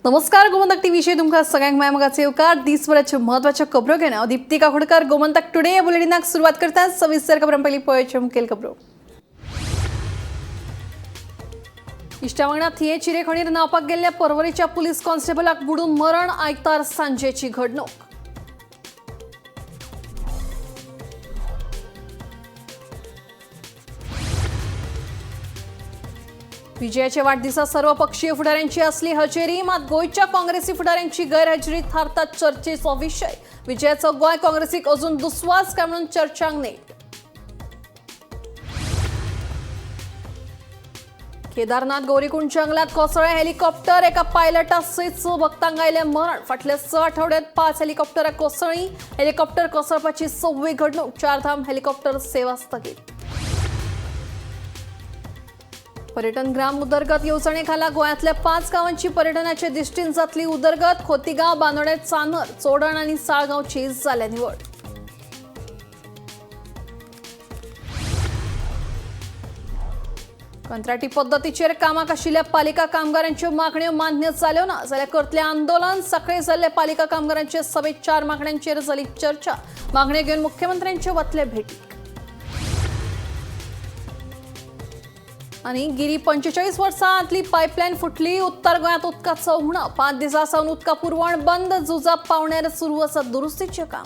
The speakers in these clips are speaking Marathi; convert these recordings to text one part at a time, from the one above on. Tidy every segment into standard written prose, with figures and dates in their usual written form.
नमस्कार, गोमंतक टीव्हीचे तुमकां सगळ्यांक मायमोगाचे येवकार दिसभराच्यो म्हत्वाच्यो खबरो घेवन हांव दीप्ती काकोडकर गोमंतक टुडे ह्या बुलेटिनाक सुरवात करता। सविस्तर खबरां पयलीं पळोवच्यो मुखेल खबरो। इश्टा वांगडा थिये चिरे खणीर न्हांवपाक गेल्ल्या पर्वरीच्या पुलीस कॉन्स्टेबलाक बुडून मरण, आयतार सांजेची घडणूक। विजयाच्या वाढदिसा सर्वपक्षीय फुडाऱ्यांची असली हजेरी, मात गोयच्या काँग्रेसी फुडाऱ्यांची गैरहजेरी थारता चर्चेचो विषय। विजयाचो गोंय काँग्रेसीक अजून दुस्वास काय म्हणून चर्चांक नेट। केदारनाथ गौरीकुंड जंगलात कोसळ्ळे हेलिकॉप्टर, एका पायलटा सयत भक्तांक आयले मरण। फाटल्या 6 आठवड्यांत 5 हेलिकॉप्टरां कोसळ्ळी। हेलिकॉप्टर कोसळपाची 6वी घडणूक। चारधाम हेलिकॉप्टर सेवा स्थगीत। पर्यटन ग्राम उदरगत येवजणे खाला गोंयांतल्या 5 गांवांची पर्यटनाचे दिश्टीन जातली उदरगत। खोतीगांव, बांदोडे, चांदर, चोडण आनी साळगांवची जाल्या निवड। कंत्राटी पद्दतीचेर कामाक आशिल्ल्या पालिका कामगारांच्यो मागण्यो मान्य जाल्यो ना जाल्यार करतले आंदोलन। सकाळी जाल्ले पालिका कामगारांचे सभेत 4 मागण्यांचेर जाली चर्चा। मागण्यो घेवन मुख्यमंत्र्यांचे वतले भेटीक। आणि गिरी 45 वर्सांतली पायपलायन फुटली। उत्तर गोंयांत उदकाचो उणो। 5 दिसां सावन उदका पुरवण बंद। जुजा पावण्यार सुरू आसा दुरुस्तीचें काम।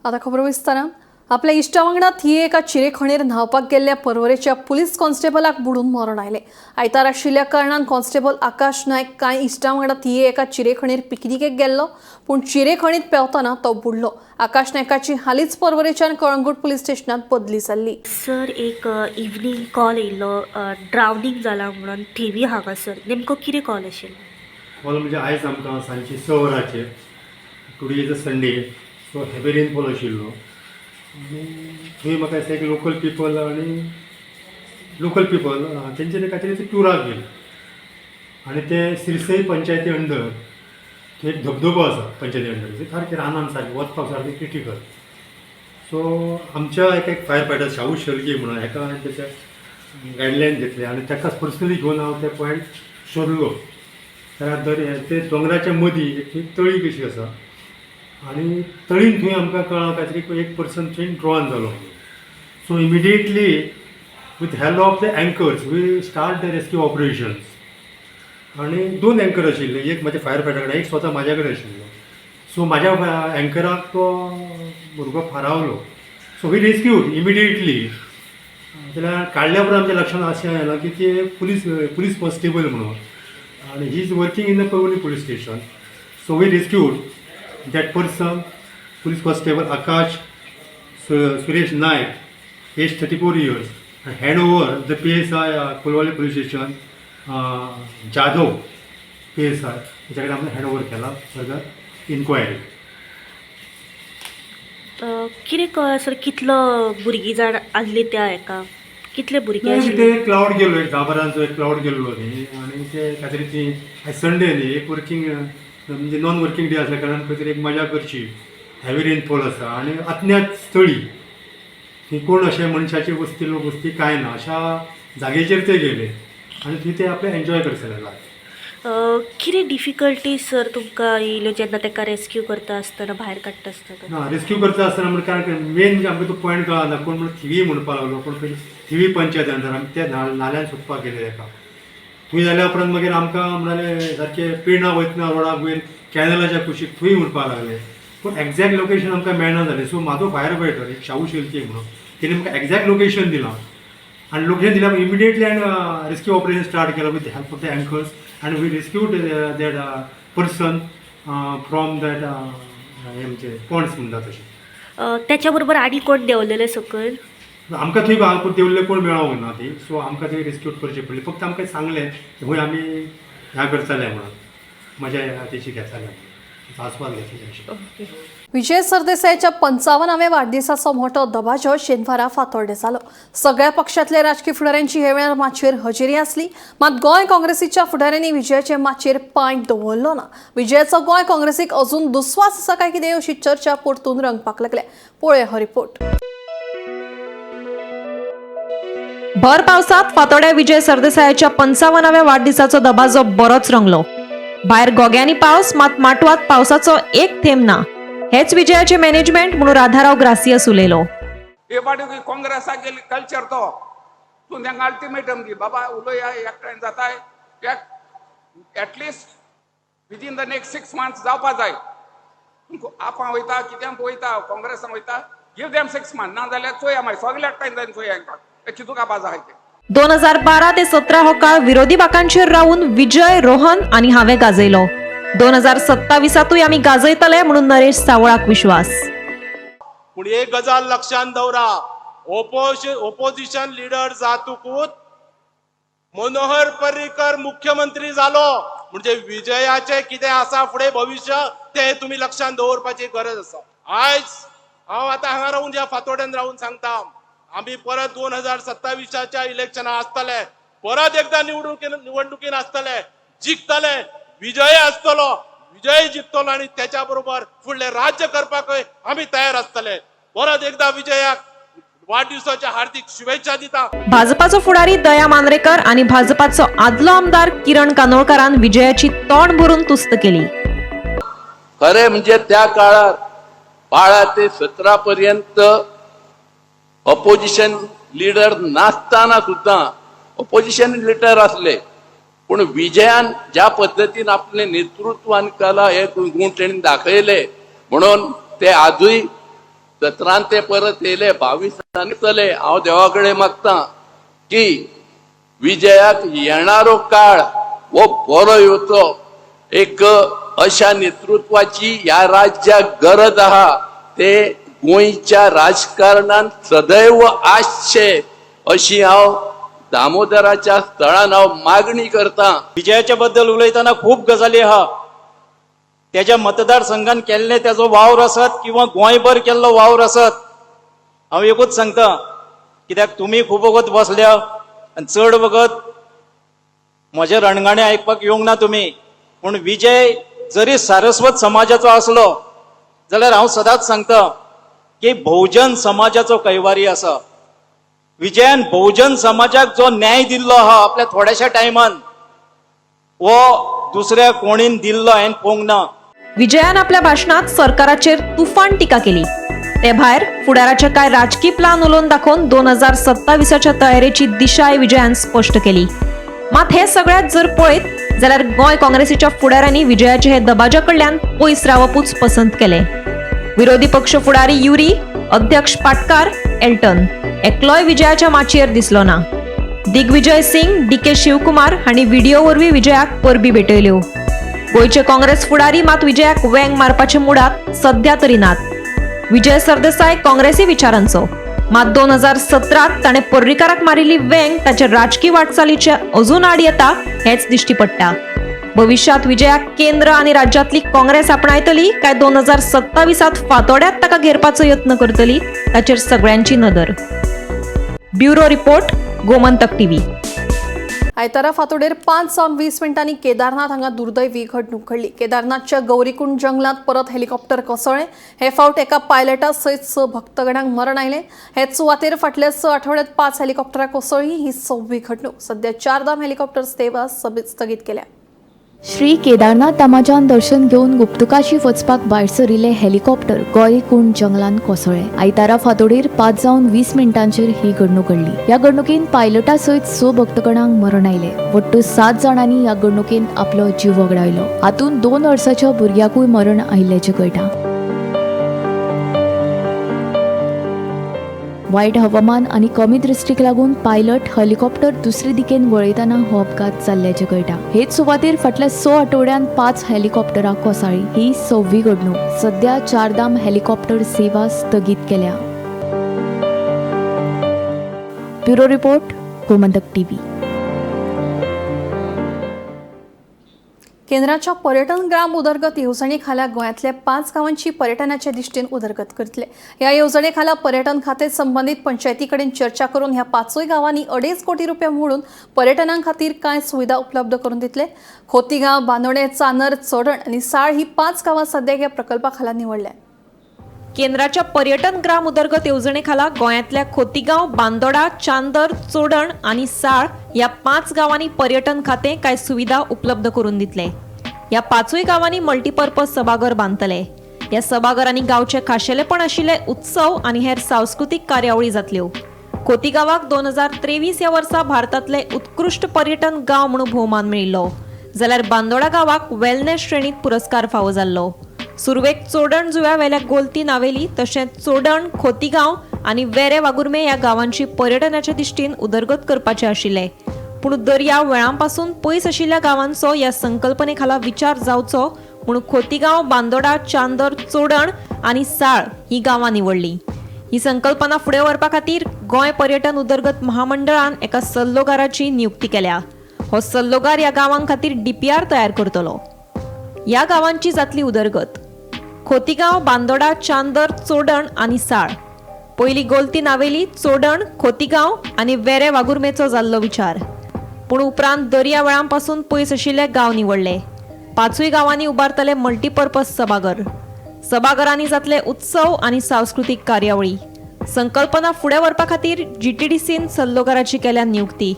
आता खबर विस्तारान। आपल्या इश्टा वांगडा थिये एका चिरे खणीर न्हांवपाक गेल्ल्या पर्वरेच्या पुलीस कॉन्स्टेबलाक बुडून मरण आयलें। आयतार आशिल्ल्या कारणान कॉन्स्टेबल आकाश नायक कांय इश्टां वांगडा थिये एका चिरे खणीर पिकनिकेक गेल्लो, पूण चिरे खणीत पेंवतना तो बुडलो। आकाश नायकाची हालींच पर्वरेच्यान कळंगूट पुलीस स्टेशनात बदली जाल्ली। सर, एक इवनिंग कॉल येयल्लो ड्रावनिंग जाला म्हणून थिवी हांगासर। नेमको कितें कॉल आशिल्लो? कॉल म्हणजे आयज आमकां सांजची 6 वरांचेर, today is a Sunday, so heavy rainfall आशिल्लो आनी थंय म्हाका दिसता एक लोकल पिपल तेंचे खातीर टुराक गेले आनी ते सिरसय पंचायती अंडर थंय एक धबधबो आसा पंचायती अंडर, सारकें रानान सारकें वचपाक सारकें क्रिटिकल। सो आमच्या एक फायर फायटर शाहू शेळके म्हणून हेका हांवें तेचे गायडलायन घेतले आनी ताकाच पर्सनली घेवन हांव ते पॉयंट सोदलो। जाल्यार ते दोंगराच्या मदीं एक तळी कशी आसा आनी तळीन थंय आमकां कळ्ळां काय तरी एक पर्सन थंय ड्रॉन जालो। So immediately with help of the anchors we start the rescue operations. आनी 2 एंकर आशिल्ले, एक म्हाज्या फायर फायटर कडेन, एक स्वता म्हाज्या कडेन आशिल्लो। सो म्हाज्या एंकराक तो भुरगो फारावलो। So we rescued immediately. जाल्यार काडल्या उपरांत आमच्या लक्षांत अशें आयलां की ते पुलीस कॉन्स्टेबल म्हणून, आनी he is working in the Porvorim police station. So we rescued that person, police constable Akash Suresh Naik, age 34 years, and hand over the PSI Kulwale police station, Jadhav PSI, त्याच्याकडे आम्ही हँड ओव्हर केला फर्दर इन्क्वायरी। कितें कळ्ळां सर, कितलो भुरगीं जाण आसली त्या हेका? कितले भुरगे आशिल्ले? ते क्लाउड गेलो, एक 10-12 एक क्लाउड गेल्लो न्ही, आनी ते खातीर ती संडे न्ही, एक वर्किंग म्हणजे नॉन वर्किंग डे असल्या कारणान खंय तरी एक मजा करची। हेवी रेनफॉल आसा आनी अज्ञात स्थळी, थंय कोण अशें मनशाची वस्ती कांय ना अशा जागेचेर ते गेले आनी थंय ते आपले एन्जॉय करचे लागले। कितें डिफिकल्टी सर तुमकां येयल्यो जेन्ना ताका रेस्क्यू करता आसतना, भायर काडटा आसतना? ना, रेस्क्यू करता आसतना म्हणजे काय मेन म्हणजे आमकां तो पॉयंट कळना, कोण म्हणून थिवी म्हणपाक लागलो, कोण खंय थिवी पंचायत अंडर आमी त्या नाल्यान सोदपाक गेले ताका। थंय जाल्या उपरांत मागीर आमकां म्हणाले सारके पेडणा वयतना रोडाक वयर कॅनलाच्या कुशीक थंय म्हणपाक लागले, पूण एक्झॅक्ट लोकेशन आमकां मेळना जालें। सो म्हाजो फायर फायटर एक शाहू शेळके म्हणून तेणें म्हाका एक्झॅक्ट लोकेशन दिलां आनी लोकेशन दिल्या इमिडिएटली हांवें रेस्क्यू ऑपरेशन स्टार्ट केलो with help of the anchors आनी we rescued that person from that आमचे पॉंड्स म्हणटा तशें। त्याच्या बरोबर आनी कोण देंवलेले सकयल? आमकां थंय देवल्ले कोण मेळोंक ना ती, सो आमकां थंय रेस्क्यू करचें पडलें। फक्त आमकां सांगलें खंय आमी ह्या करतले म्हणून, मजा तेची घेतले, आस्वाद घेतले। विजय सरदेसाईच्या 55व्या वाडदिसाचो मोठो दबाजो शेनवारा फातोर्डे जालो। सगळ्या पक्षांतल्या राजकीय फुडाऱ्यांची हे वेळार माचयेर हजेरी आसली, मात गोंय काँग्रेसीच्या फुडाऱ्यांनी विजयाचे माचयेर पांय दवरलो ना। विजयाचो गोंय काँग्रेसीक अजून दुस्वास आसा काय कितें अशी चर्चा परतून रंगपाक लागल्या। पळोवया हो रिपोर्ट। भर पावसात फातोड्या विजय सरदेसायाच्या 55व्या वाढदिवसाचो दबाजो बरोच रंगलो. भायर गोग्यांनी पावस, मात माटवात पावसाचो एक थेंब ना. हेच विजयाचे मॅनेजमेंट म्हणून राधाराव ग्रासियस उलयलो. हे पाटी काँग्रेसाक गेली कल्चर तो तूं तांकां अल्टिमेटम दी बाबा उलया एकठांय जाताय at least within the next 6 months जावपा जाय. आपा वयता कित्याक वयता काँग्रेसाक वयता गिव देम 6 months ना जाल्यार चोया मागीर सगळे एकठांय जावन चोया हांकां कितू कापा जाय ते. 2012 ते 17 हो काळ विरोधी बाकांचेर रावून विजय, रोहन आणि हांवें गाजयलो. 2027 आमी गाजयतले म्हणून नरेश सावळाक विश्वास. पूण एक गजाल लक्षात दवरा, ओपोजिशन लिडर जातकूच मनोहर पर्रीकर मुख्यमंत्री जालो म्हणजे विजयाचे कितें आसा फुडें भविष्य ते तुम्ही लक्षात दवरपाची गरज आसा. आयज हांव आतां हांगा रावून ह्या फातोड्यान रावून सांगता, आम्ही परत 2027च्या इलेक्शनात आसतले, परत एकदा निवडणुकीन आसतले, जिखतले, विजय आसतलो, विजय जिखतलो आणि त्याच्या बरोबर फुडले राज्य करपाकय आम्ही तयार आसतले. परत एकदा विजयाक वाढदिवसाच्या हार्दिक शुभेच्छा दिता. भाजपाचो फुडारी दया मांद्रेकर आणि भाजपाचो आदलो आमदार किरण कानोळकरान विजयाची तोंड भरून तुस्त केली. खरे म्हणजे त्या काळात 12 ते 17 पर्यंत ऑपोजिशन लीडर नासताना सुद्धा ऑपोजिशन लीडर असले, पण विजयान ज्या पद्धतीन आपले नेतृत्व आणि कला हे गुण त्यांनी दाखयले म्हणून ते आजूय 17 ते परत येले 22 चले. हांव देवाकडे मागता की विजयाक येणारो काळ वो बरो येवचो. एक अशा नेतृत्वाची या राज्याक गरज आहा ते गोंयच्या राजकारणात सदैव आसचे अशी हांव दामोदराच्या स्थळान हांव मागणी करता. विजयाच्या बद्दल उलयतना खूप गजाली आहा. त्याच्या मतदारसंघान केल्ले त्याचो वावर आसत किंवा गोंयभर केल्लो वावर आसत, हांव एकूच सांगता, कित्याक तुमी खूब वगत बसल्या आनी चड वगत म्हजे रणगाणे आयकपाक येवंक ना तुमी. पूण विजय जरी सारस्वत समाजाचो आसलो जाल्यार हांव सदांच सांगता की बहुजन समाजाचो कैवारी आसा. विजयान बहुजन समाजाक जो न्याय दिल्लो आहा आपल्या थोड्याशा टायमान, वो दुसऱ्या कोणीन दिल्लो हांवें पळोवंक ना. विजयान आपल्या भाषणात सरकाराचेर तुफान टीका केली. ते भायर फुडाराचे काय राजकीय प्लान उलोवन दाखोवन 2027च्या तयारेची दिशाय विजयान स्पश्ट केली. मात हे सगळ्यात जर पळयत जाल्यार गोंय काँग्रेसीच्या फुडाऱ्यांनी विजयाचे हे दबाज्या कडल्यान पयस रावपूच पसंत केले. विरोधी पक्ष फुडारी युरी, अध्यक्ष पाटकार, एल्टन एकलोय विजयाच्या माचयेर दिसलो ना. दिग्विजय सिंग, DK शिवकुमार हांणी व्हिडिओ वरवीं विजयाक परबी भेटयल्यो. गोंयचे काँग्रेस फुडारी मात विजयाक वेंग मारपाचे मुडात सध्या तरी नात. विजय सरदेसाय काँग्रेसी विचारांचो, मात 2017 ताणें पर्रीकाराक मारिल्ली वेंग ताच्या राजकीय वाटचालीचे अजून आड येता हेच दिश्टी पडटा. भविष्यात विजयाक केंद्र आणि राज्यातली काँग्रेस आपणायतली काय 2027 फातोड्यात ताका घेरपाचो यत्न करतली ताचेर सगळ्यांची नदर. Bureau report, Gomantak TV. आयतारा फातोडेर 5 जावन 20 मिनिटांनी केदारनाथ हांगा दुर्दैवी घडणूक घडली. केदारनाथच्या गौरीकुंड जंगलात परत हेलिकॉप्टर कोसळ्ळें. हे फावट एका पायलटा सयत 6 भक्तगणांक मरण आयलें. हेच सुवातेर फाटल्या 6 आठवड्यात 5 हेलिकॉप्टरां कोसळ्ळी. ही 6वी घडणूक. सध्या 4 धाम हेलिकॉप्टर सेवा स्थगीत केल्या. श्री केदारनाथ धामाच्यान दर्शन घेवन गुप्तकाशी वचपाक भायर सरिल्ले हेलिकॉप्टर गौरीकुंड जंगलान कोसळ्ळें. आयतारा फातोडेर 5 जावन 20 मिनिटांचेर ही घडणूक घडली. ह्या घडणुकेन पायलटा सयत 6 भक्तगणांक मरण आयलें. वट्ट 7 जाणांनी ह्या घडणुकेन आपलो जीव वगडायलो. हातूंत 2 वर्साच्या भुरग्याकूय मरण आयिल्ल्याचें कळटा. वायट हवामान आणि कमी दृश्टीक लागून पायलट हेलिकॉप्टर दुसरे दिकेन वळयतना हो अपघात जाल्ल्याचें कळटा. हेच सुवातेर फाटल्या 6 आठवड्यांत 5 हेलिकॉप्टरां कोसळ्ळी. ही 6वी घडणूक. सध्या 4 धाम हेलिकॉप्टर सेवा स्थगीत केल्या. Bureau report, Gomantak TV. केंद्राच्या पर्यटन ग्राम उदरगत येवजणेखाला गोंयांतल्या 5 गावांची पर्यटनाच्या दिश्टीन उदरगत करतले. ह्या येवजणेखाला पर्यटन खाते संबंधित पंचायती कडेन चर्चा करून ह्या 5 गावांनी 2.5 कोटी रुपया मोडून पर्यटनां खातीर कांय सुविधा उपलब्ध करून दितले. खोतीगांव, बांदोडे, चानर, चोडण आनी साळ ही 5 गावां सध्या ह्या प्रकल्पा खाला निवडल्या. केंद्राच्या पर्यटन ग्राम उदरगत येवजणेखाला गोंयांतल्या खोतीगांव, बांदोडा, चांदर, चोडण आणि साळ या 5 गावांनी पर्यटन खातें कांय सुविधा उपलब्ध करून दितले. या 5 गावांनी मल्टीपर्पज सभाघर बांदतले. या सभाघरांनी गांवचे खाशेलेपण आशिल्ले उत्सव आणि हेर सांस्कृतिक कार्यावळी जातल्यो. खोतीगांवाक 2023 ह्या वर्सा भारतांतले उत्कृश्ट पर्यटन गांव म्हणून भोवमान मेळिल्लो, जाल्यार बांदोडा गांवाक वेलनेस श्रेणीत पुरस्कार फावो जाल्लो. सुरवेक चोडण जुव्या वेल्या गोलती नावेली तशेंच चोडण, खोतीगांव आनी वेरे वागुर्मे ह्या गांवांची पर्यटनाच्या दिश्टीन उदरगत करपाचे आशिल्ले. पूण दर्या वेळांपासून पयस आशिल्ल्या गांवांचो ह्या संकल्पने खाला विचार जावचो म्हणून खोतीगांव, बांदोडा, चांदर, चोडण आनी साळ ही गांवां निवडली. ही संकल्पना फुडें व्हरपा खातीर गोंय पर्यटन उदरगत महामंडळान एका सल्लोगाराची नियुक्ती केल्या. हो सल्लोगार ह्या गांवां खातीर DPR तयार करतलो. ह्या गांवांची जातली उदरगत खोतीगांव, बांदोडा, चांदर, चोडण आनी साळ. पयली गोलती नावेली चोडण, खोतीगांव आनी वेरे वागुर्मेचो जाल्लो विचार. पूण उपरांत दर्या वेळांपासून पयस आशिल्ले गांव निवडले. 5 गांवांनी उबारतले मल्टीपर्पज सभाघर. सभाघरांनी जातले उत्सव आनी सांस्कृतिक कार्यावळी. संकल्पना फुडें व्हरपा खातीर GTDCन सल्लोगाराची केल्या नियुक्ती.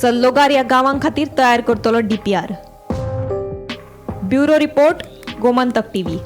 सल्लोगार ह्या गांवां खातीर तयार करतलो DPR. Bureau report, Gomantak TV.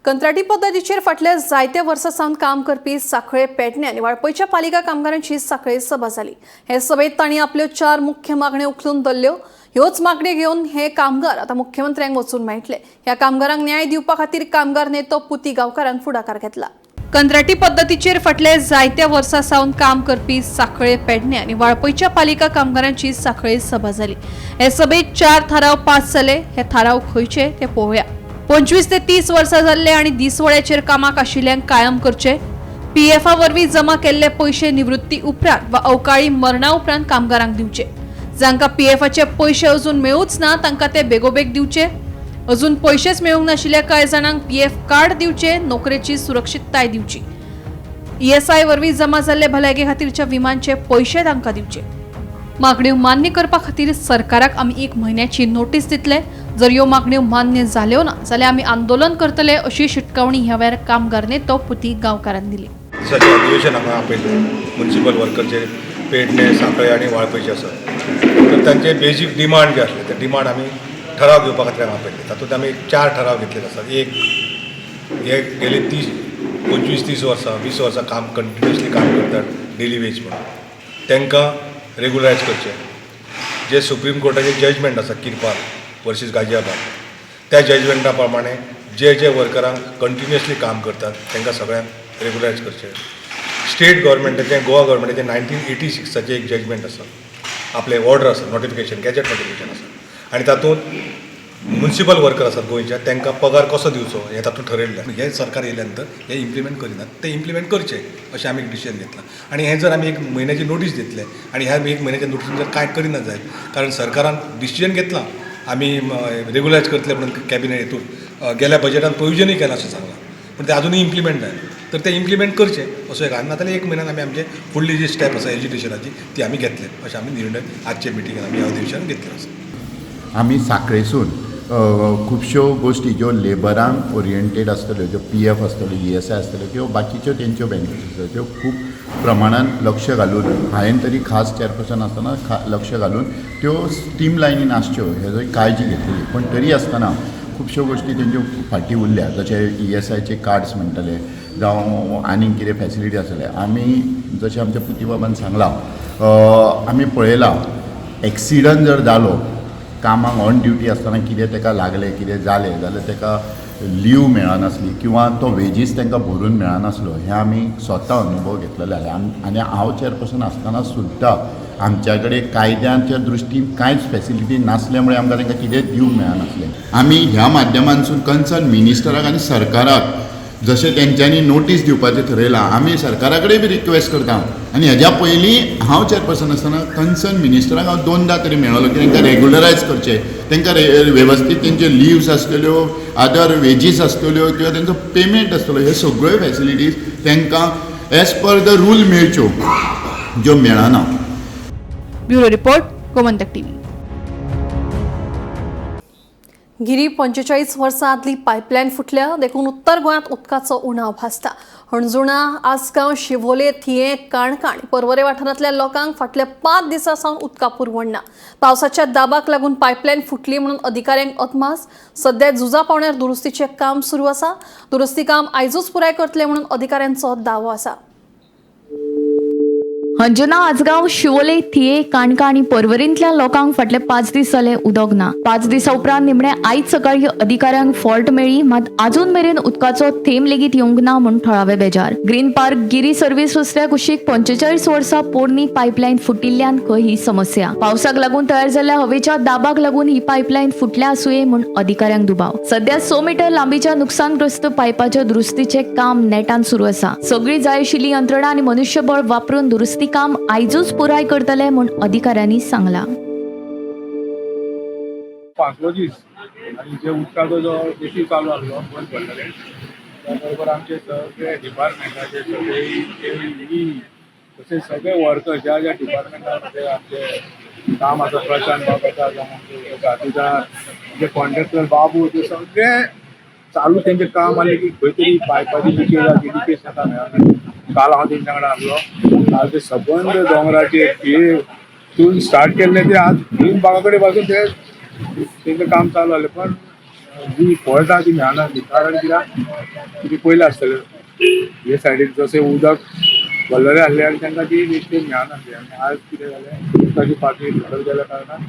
कंत्राटी पद्दतीचेर फाटल्या जायत्या वर्सां सावन काम करपी सांखळे, पेडणे आनी वाळपयच्या पालिका कामगारांची सांखळे सभा जाली. हे सभेत तांणी आपल्यो 4 मुख्य मागण्यो उखलून धरल्यो. ह्योच मागण्यो घेवन हे कामगार आतां मुख्यमंत्र्यांक वचून मेळटले. ह्या कामगारांक न्याय दिवपा खातीर कामगार नेतो पुती गांवकारांक फुडाकार घेतला. कंत्राटी पद्दतीचेर फाटल्या जायत्या वर्सां सावन काम करपी सांखळे, पेडणे आनी वाळपयच्या पालिका कामगारांची सांखळे सभा जाली. हे सभेत 4 थाराव पास जाले. हे थाराव खंयचे ते पळोवया. 25 ते 30 वर्सां जाल्ले आनी दिसवळ्याचेर कामाक आशिल्ल्यांक कायम करचे. PF वरवीं जमा केल्ले पयशे निवृत्ती उपरांत वा अवकाळी मरणा उपरांत कामगारांक दिवचे. जांकां PFचे पयशे अजून मेळूच ना तांकां ते बेगोबेग दिवचे. अजून पयशेच मेळूंक नाशिल्ल्या कांय जाणांक PF कार्ड दिवचे. नोकरेची सुरक्षीतताय दिवची. ESI वरवीं जमा जाल्ले भलायके खातीरच्या विमांचे पयशे तांकां दिवचे. मागण्यो मान्य करपा खातीर सरकाराक आमी 1 म्हयन्याची नोटीस दितले. जर ह्यो मागण्यो मान्य जाल्यो ना जाल्यार आमी आंदोलन करतले अशी शिटकावणी ह्या वेळार कामगार नेतो पुती गांवकारान दिली. दिसाचें अधिवेशन हांगा आपयलें म्युनिसिपल वर्करचे पेडणे, सांखळे आनी वाळपयचे आसा. तर तांचे बेजीक डिमांड जे आसले ते डिमांड आमी ठराव घेवपा खातीर हांगा आपयले. तातूंत आमी 4 ठराव घेतलेले आसात. एक हे गेले 25-30 वर्सां 20 वर्सां काम कंटिन्युअसली काम करतात डेली वेज म्हणून तांकां रेगुलरायज करचें. जे सुप्रीम कोर्टाचे जजमेंट आसा किरपाल वर्सीस गाजियाबाद त्या जजमेंटा प्रमाणे जे वर्करांक कंटिन्युअसली काम करतात तांकां सगळ्यांक रेगुलरायज करचें. स्टेट गव्हर्मेंटाचें गोवा गव्हर्मेंटाचें 1986चे एक जजमेंट आसा. आपले ऑर्डर आसा, नोटिफिकेशन, गॅजेट नोटिफिकेशन आसा आनी तातूंत म्युनिसिपल वर्कर आसात गोंयच्या तांकां पगार कसो दिवचो हें तातूंत ठरयल्लें. हे सरकार येयल्या नंतर हे इम्प्लिमेंट करिनात, ते इम्प्लिमेंट करचें अशें आमी एक डिसिजन घेतलां. आनी हें जर आमी 1 म्हयन्याची नोटीस दितले आनी ह्या 1 म्हयन्याच्या नोटीसीन जर कांय करिना जायत कारण सरकारान डिसिजन घेतलां आमी रेगुलरायज करतले म्हणून कॅबिनेट हितून गेल्या बजेटान प्रोविजनूय केलां अशें सांगलां. पूण ते अजूनय इम्प्लिमेंट जाय तर ते इम्प्लिमेंट करचें असो एक नाजाल्यार 1 म्हयन्यान आमी आमचे फुडली जी स्टेप आसा एज्युकेशनाची ती आमी घेतले अशें आमी निर्णय आजचे मिटिंगान आमी ह्या अधिवेशनान घेतले आसा. आमी सांखळेसून खुबश्यो गोश्टी ज्यो लेबरांक ओरिएंटेड आसतल्यो, ज्यो PF आसतल्यो, ESI आसतल्यो किंवा बाकीच्यो तेंच्यो बेनिफिट्स आसतल्यो त्यो खूब प्रमाणान लक्ष घालून हांवें तरी खास चेअरपर्सन आसतना लक्ष घालून त्यो स्टीम लायनीन आसच्यो हेजो काळजी घेतलेली. पण तरी आसतना खुबश्यो गोश्टी तेंच्यो फाटीं उरल्या. जशे ESIचे कार्ड्स म्हणटाले जावं आनीक कितें फॅसिलिटी आसतले. आमी जशें आमच्या पुती बाबान सांगलां आमी पळयलां एक्सिडंट जर जालो कामाक ऑन ड्युटी आसतना कितें ताका लागलें कितें जालें जाल्यार ताका लीव मेळनासली किंवा तो वेजीस तांकां भरून मेळनासलो. हें आमी स्वता अनुभव घेतलेले आनी हांव चेअरपर्सन आसतना सुद्दां आमच्या कडेन कायद्याच्या दृश्टीन कांयच फॅसिलिटी नासल्या आमकां तांकां कितें दिवंक मेळनासलें. आमी ह्या माध्यमांतसून कन्सर्न मिनिस्टराक आनी सरकाराक जशें तेंच्यांनी नोटीस दिवपाचें थरयलां आमी सरकारा कडेन बी रिक्वेस्ट करता. आनी हेज्या पयलीं हांव चेअरपर्सन आसतना कन्सर्न मिनिस्टराक हांव 2दा तरी मेळ्ळो की तांकां रेगुलरायज करचें, तांकां वेवस्थीत तेंच्यो लिव्स आसतल्यो, अदर वेजीस आसतल्यो किंवा तेंचो पेमेंट आसतलो, ह्यो सगळ्यो फॅसिलिटीज तांकां एज पर द रूल मेळच्यो ज्यो मेळना. Bureau report, Gomantak TV. गिरी 45 वर्सां आदली पायपलायन फुटल्या देखून उत्तर गोंयांत उदकाचो उणाव भासता. हणजुणा, आसगांव, शिवोले, थिये, काणकाण पर्वरे वाठारांतल्या लोकांक फाटल्या 5 दिसां सावन उदका पुरवण ना. पावसाच्या दाबाक लागून पायपलायन फुटली म्हणून अधिकाऱ्यांक अदमास. सध्या झुजा पावण्यार दुरुस्तीचें काम सुरू आसा. दुरुस्ती काम आयजूच पुराय करतले म्हणून अधिकाऱ्यांचो दावो आसा. अंजना, आजगाव, शिवोले, थिये, काणका आणि पर्वरींतल्या लोकांक फाटले 5 दीस जाले उदक ना. 5 दिसां उपरांत निमणे आयज सकाळी अधिकाऱ्यांक फॉल्ट मेळ्ळी, मात अजून मेरेन उदकाचो थेंब लेगीत येवंक ना म्हूण थळावे बेजार. ग्रीन पार्क गिरी सर्व्हिस रस्त्या कुशीक 45 वर्सां पोरणी पायपलायन फुटिल्ल्यान ही समस्या. पावसाक लागून तयार जाल्ल्या हवेच्या दाबाक लागून ही पायपलायन फुटल्या आसूये म्हूण अधिकाऱ्यांक दुबाव. सध्या 100 मीटर लांबीच्या नुकसानग्रस्त पायपाच्या दुरुस्तीचे काम नेटान सुरू आसा. सगळी जाय आशिल्ली यंत्रणा आनी मनुष्यबळ वापरून दुरुस्ती काम आयजूच पुराय करतले म्हूण अधिकाऱ्यांनी सांगला. 5 दीस आणि जे उदकाचो जो इश्यू चालू आसलो बंद पडटले त्या बरोबर आमचे सगळे डिपार्टमेंटाचे सगळे तशेंच सगळे वर्कर ज्या ज्या डिपार्टमेंटामध्ये आमचे काम आसा, प्रशांत बाब आसा जावं आमचे गांधीदार, जे कॉन्ट्रॅक्टर बाबू, ते सगळे चालू तेंचें काम आसलें की खंय तरी पायपाची लिकेज जाता मेळना. काल हांव तेंच्या कडेन आसलो. काल ते सबंद दोंगराचेर हे तून स्टार्ट केल्लें ते आज ग्रीन बागा कडेन पासून ते तेंचें काम चालू आसलें, पण जी फॉल्ट आहा ती मेळना. कारण कित्याक पयलें आसतलें हे सायडीक जशें उदक भरलेलें आसलें आनी तांकां ती मिस्टेक मेळनासली. आनी आज कितें जालें, उदकाची पातळी भितर गेल्या कारणान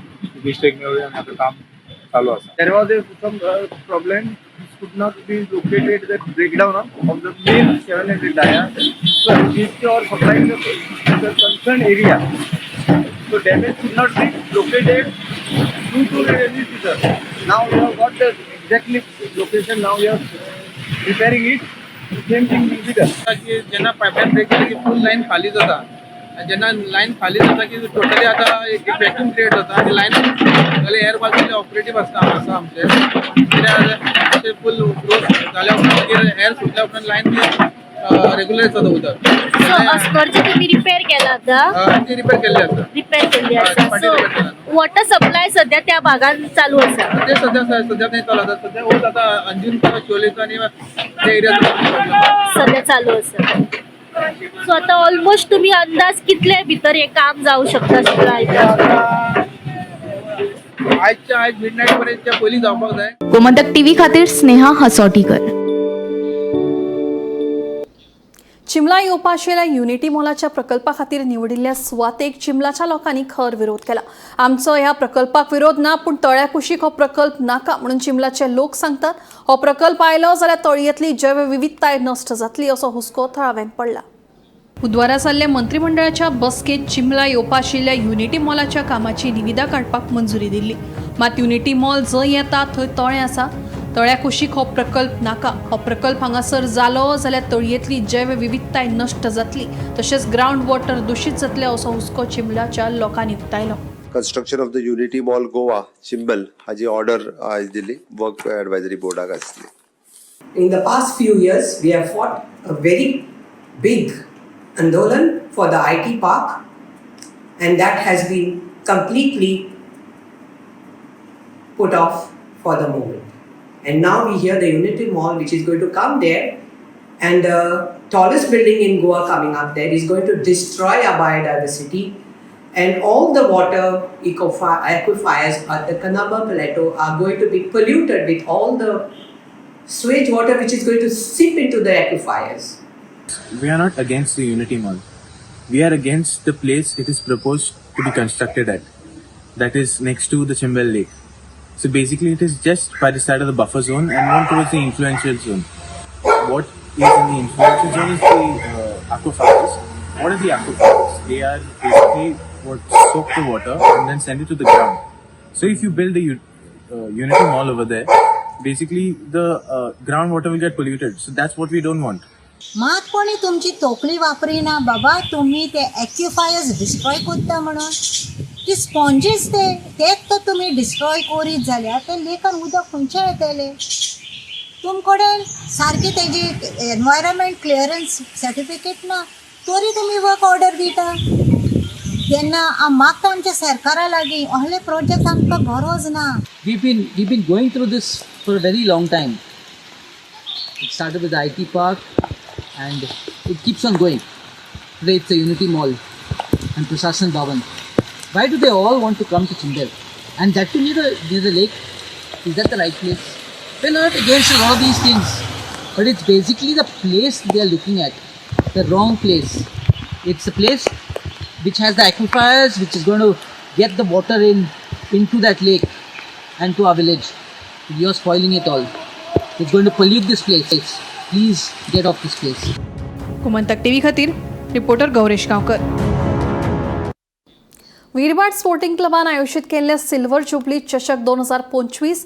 मिस्टेक मेळ्ळी आनी आतां काम चालू आसा. There was some problem. This could not be located, the breakdown of the main 700 dia. So this or supplying the concerned area. So damage could not be located due to the rainy season. Now we have got the exactly location. Now we are repairing it. Same thing will be done. की जेन्ना पायपलायन ब्रेक केली की फूल लाईन खाली जाता. जेन्ना लाईन खाली जाता की टोटली आता एक वॅक्यूम क्रिएट जाता आणि लाईन जाल्यार एअर बाजूचे ऑपरेटीव आसा आमचे. कित्याक फूल क्लोज जाल्या उपरांत मागीर एअर सुटल्या उपरांत लाईन रेग्युलर जाता उदक. तुम्ही रिपेअर केला आता? ती रिपेअर केल्ली आसा. रिपेअर केली आसा. सो वॉटर सप्लाय सध्या त्या भागात चालू आसा. ते सध्या ते चालू आसा. सध्या होत आता अंजून शोलेचा आणि त्या एरियात सध्या चालू आसा. सो आता ऑलमोस्ट तुम्ही अंदाज कितले भितर हे काम जाऊ शकता आजच्या आज मिडनाईट पर्यंत पयलीं जावपाक जाय. गोमंतक टीव्ही खातीर स्नेहा हसोटीकर. चिमला येवपा आशिल्ल्या युनिटी मॉलाच्या प्रकल्पा खातीर निवडिल्ल्या सुवातेक चिमलाच्या लोकांनी खर विरोध केला. आमचो ह्या प्रकल्पाक विरोध ना, पूण तळ्या कुशीक हो प्रकल्प नाका म्हणून चिमलाचे लोक सांगतात. हो प्रकल्प आयलो जाल्यार तळयेंतली जैवविविधताय नश्ट जातली असो हुस्को थळाव्यान पडला. बुधवारा जाल्ल्या मंत्रिमंडळाच्या बसकेत चिमला येवपा आशिल्ल्या युनिटी मॉलाच्या कामाची निविदा काडपाक मंजुरी दिल्ली. मात युनिटी मॉल जंय येता थंय तळें आसा. तळ्या कुशीक हो प्रकल्प नाका. हो प्रकल्प हांगासर जालो जाल्यार तळयेंतली जैवविविधताय नश्ट जातली, तशेंच ग्रावंड वॉटर दूषित जातले असो हुस्को चिमलाच्या लोकांनी उक्तायलो. Construction of the unity mall Goa Chimbel हाजी ऑर्डर आज दिली वर्क एडवायझरी बोर्डाक आसली. In the past few years, we have fought a very big andolan for the IT park, and that has been completely put off for the moment. And now we hear the Unity Mall, which is going to come there, and the tallest building in Goa coming up there is going to destroy our biodiversity, and all the water aquifers at the Kanaba Plateau are going to be polluted with all the sewage water which is going to seep into the aquifers. We are not against the Unity Mall. We are against the place it is proposed to be constructed at. That is next to the Chimbel Lake. So basically it is just by the side of the buffer zone and one towards the influential zone. What is in the influential zone is the aquifers. What are the aquifers? They are basically what soak the water and then send it to the ground. So if you build the Unity Mall over there, basically the groundwater will get polluted. So that's what we don't want. मात कोणी तुमची तोकली वापरिना बाबा. तुम्ही ते एक्युफायर्स डिस्ट्रॉय करता म्हणून ती स्पॉन्जीस तेच तो तुम्ही डिस्ट्रॉय करीत जाल्यार ते लेकान उदक खंयचे येतले. तुमकडेन सारकी तेजी एनवायरमेंट क्लियरन्स सर्टिफिकेट ना, तरी तुम्ही वर्क ऑर्डर दिता. तेन्ना हांव मागता आमच्या सरकारा लागीं असले प्रोजेक्ट आमकां गरज ना. We've been going through this for a very long time. It started with the IT park and it keeps on going. Today it's the Unity Mall and Prasashan Bhavan. Why do they all want to come to Chimbel? And that to near the lake, is that the right place? We're not against a lot of these things, but it's basically the place they are looking at, the wrong place. It's a place which has the aquifers, which is going to get the water into that lake and to our village. You're spoiling it all. It's going to pollute this place. Please get off this place. Gomantak TV खातीर रिपोर्टर गौरेश गांवकर. वीरभाट स्पोर्टिंग क्लबान आयोजित केल्ल्या सिल्वर जुबली चषक 2025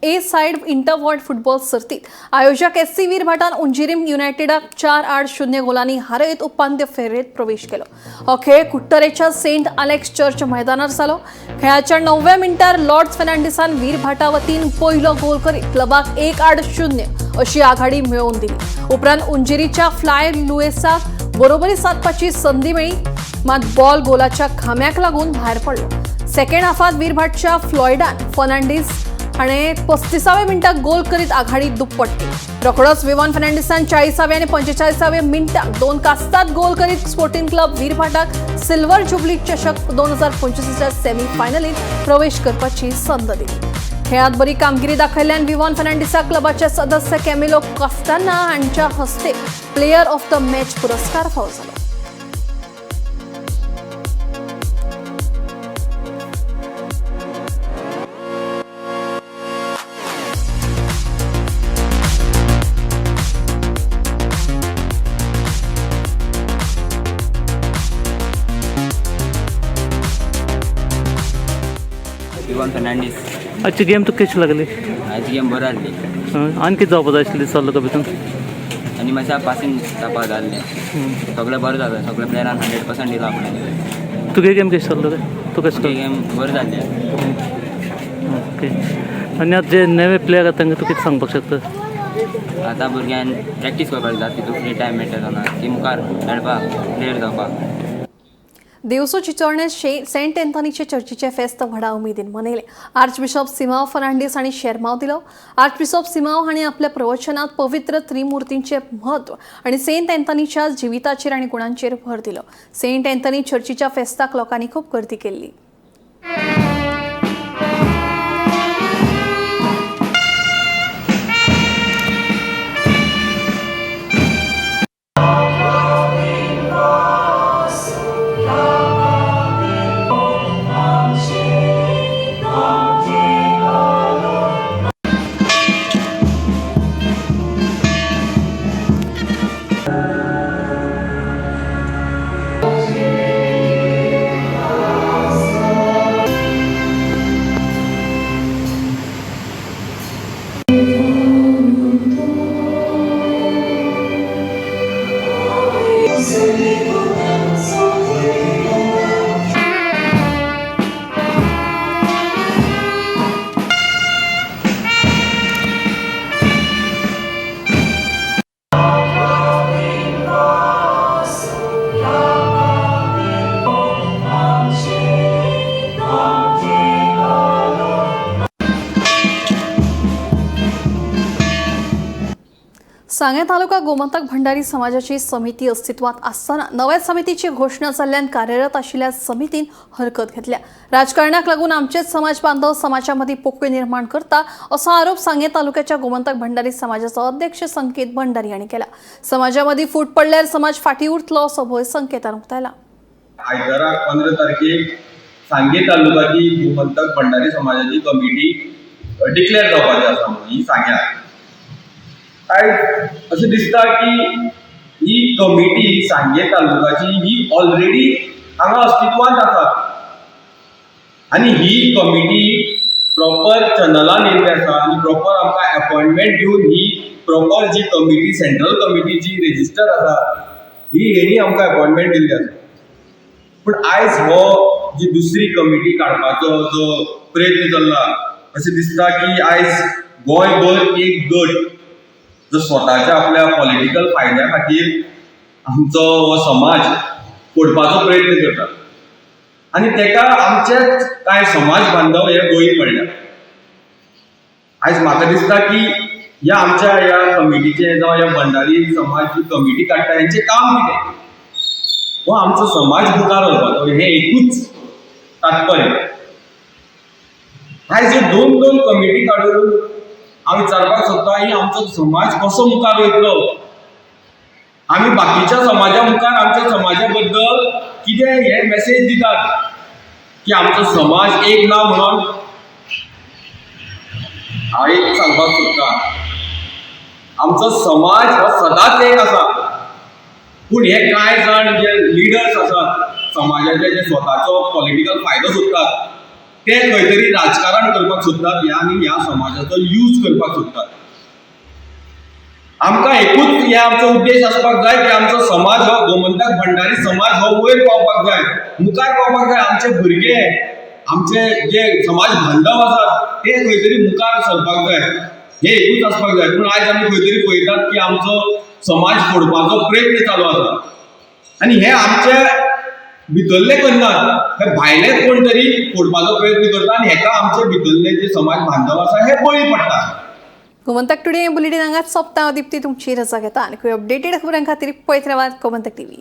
A side inter world football सर्तीत आयोजक SC वीरभाटान उंजिरीम युनायटेडाक 4-0 गोलांनी हारयत उपांत्य फेरयेत प्रवेश केलो. हो खेळ कुट्टरेच्या सेंट अलेक्स चर्च मैदानार जालो. खेळाच्या 9व्या मिनटार लॉर्ड्स फेर्नांडीसान वीरभाटा वतीन पयलो गोल करीत क्लबाक 1-0 अशी आघाडी मेळोवन दिली. उपरांत उंजिरीच्या फ्लाय लुएसाक बरोबरी साधपाची संधी मेळ्ळी, मात बॉल गोलाच्या खांब्याक लागून भायर पडलो. सेकंड हाफात वीरभाटच्या फ्लॉयडान फर्नांडीस हाणें 35व्या मिनटाक गोल करीत आघाडी दुप्पट केली. रोखडोच विवान फर्नांडीसान 40व्या आणि 45व्या मिनटाक 2 कास्तांत गोल करीत स्पोर्टिंग क्लब वीरभाटाक सिल्वर जुबली चषक 2025च्या सेमी फायनलीत प्रवेश करपाची संद दिली. खेळात बरी कामगिरी दाखयल्ल्यान विवान फर्नांडीसाक क्लबाचे सदस्य कॅमिलो कास्ताना हांच्या हस्ते प्लेयर ऑफ द मॅच पुरस्कार फावो जालो. विवान फर्नांडीस. आजची गेम तुका कशी लागली? आयची गेम बरी आहली. आनी कितें जावपा जाय आशिल्लें दिसतालो तुका भितून? आनी मातशें पासींग जावपा जाल्लें. सगळें बरें जालें. सगळ्या प्लेयरान 100% दिला आपणें. तुगे गेम कशी जाल्लो काय? तुका कशें गेम बरी जाल्ली. ओके. आनी आतां जे नवे प्लेयर आसा तांकां तूं कितें सांगपाक शकता? आतां भुरग्यांक प्रॅक्टीस करपाक जाय. तितून फ्री टायम मेळटा तेन्ना ती मुखार खेळपाक प्लेयर जावपाक. देवसो चिचोळणे सेंट एंथनीचे चर्चीचे फेस्त व्हडा उमेदीन मनयले. आर्चबिशप सिमाव फर्नांडीस हांणी शेरमाव दिलो. आर्चबिशप सिमाव हांणी आपल्या प्रवचनात पवित्र त्रिमुर्तींचे म्हत्व आनी सेंट एंथनीच्या जिविताचेर आनी गुणांचेर भर दिलो. सेंट एंथनी चर्चीच्या फेस्ताक लोकांनी खूब गर्दी केल्ली. सांगे तालुका गोमंतक भंडारी समाजाची समिती अस्तित्वात असताना नव्या समितीची घोषणा जाल्ल्यान कार्यरत आशिल्ल्या समितीन हरकत घेतल्या. राजकारणाक लागून आमचेच समाज बांधव समाजामध्ये पोकळी निर्माण करता असो आरोप सांगे तालुक्याच्या गोमंतक भंडारी समाजाचो अध्यक्ष संकेत भंडारी हांणी केला. समाजामध्ये फूट पडल्यार समाज फाटी उरतलो असो भंय संकेतान उक्तायला. आयताराक 15 तारखेक सांगे तालुकाची गोमंतक भंडारी समाजाची कमिटी डिक्लेअर जावपाची आसा म्हणून ही सांग्यात. आयज अशें दिसता की ही कमिटी सांगे तालुकाची ही ऑलरेडी हांगा अस्तित्वांत आसा आनी ही कमिटी प्रॉपर चॅनलान येयल्ली आसा आनी प्रॉपर आमकां अपॉइंटमेंट दिवन ही प्रॉपर जी कमिटी सेंट्रल कमिटी जी रेजिस्टर आसा ही हेणी आमकां अपॉइंटमेंट दिल्ली आसा. पूण आयज हो जी दुसरी कमिटी काडपाचो जो प्रयत्न चल्ला अशें दिसता की आयज गोंयभर एक गट जो स्वताच्या आपल्या पॉलिटिकल फायद्या खातीर आमचो हो समाज फोडपाचो प्रयत्न करता. आणि तेका आमचेच कांय समाज बांधव हे गोंयीत पडल्यात. आयज म्हाका दिसता की ह्या आमच्या ह्या कमिटीचे जावं ह्या भंडारी समाज जी कमिटी काडटा हेंचें काम कितें? हो आमचो समाज मुखार व्हरपाचो हें एकूच तात्पर्य. आयज हे दोन दोन कमिटी काडून हांव विचारपाक सोदता ही आमचो समाज कसो मुखार वयतलो? आमी बाकीच्या समाजा मुखार आमच्या समाजा बद्दल कितें हे मेसेज दितात की आमचो समाज एक ना म्हणून? हांव एक सांगपाक सोदतां, आमचो समाज हो सदांच एक आसा, पूण हे कांय जाण जे लिडर्स आसात समाजाचे जे स्वताचो पॉलिटिकल फायदो सोदतात ते खंय तरी राजकारण करपाक सोदतात आनी ह्या समाजाचो यूज करपाक सोदतात. आमकां एकूच हे आमचो उद्देश आसपाक जाय की आमचो समाज हो गोमंतक भंडारी समाज हो वयर पावपाक जाय, मुखार पावपाक जाय. आमचे भुरगे आमचे जे समाज बांधव आसात ते खंय तरी मुखार सरपाक जाय, हे एकूच आसपाक जाय. पूण आयज आमी खंय तरी पळयतात की आमचो समाज फोडपाचो प्रयत्न चालू आसा आनी हे आमचे भितरले करनात, हे भायले कोण तरी फोडपाचो प्रयत्न करता आनी हेका आमचे भितरले जे समाज बांधव आसा हे बळी पडटा. गोमंतक टुडे बुलेटिन हांगाच सोंपता. दिप्ती तुमची रजा घेता. आनी खंय अपडेटेड खबरां खातीर पळयत रावात गोमंतक TV.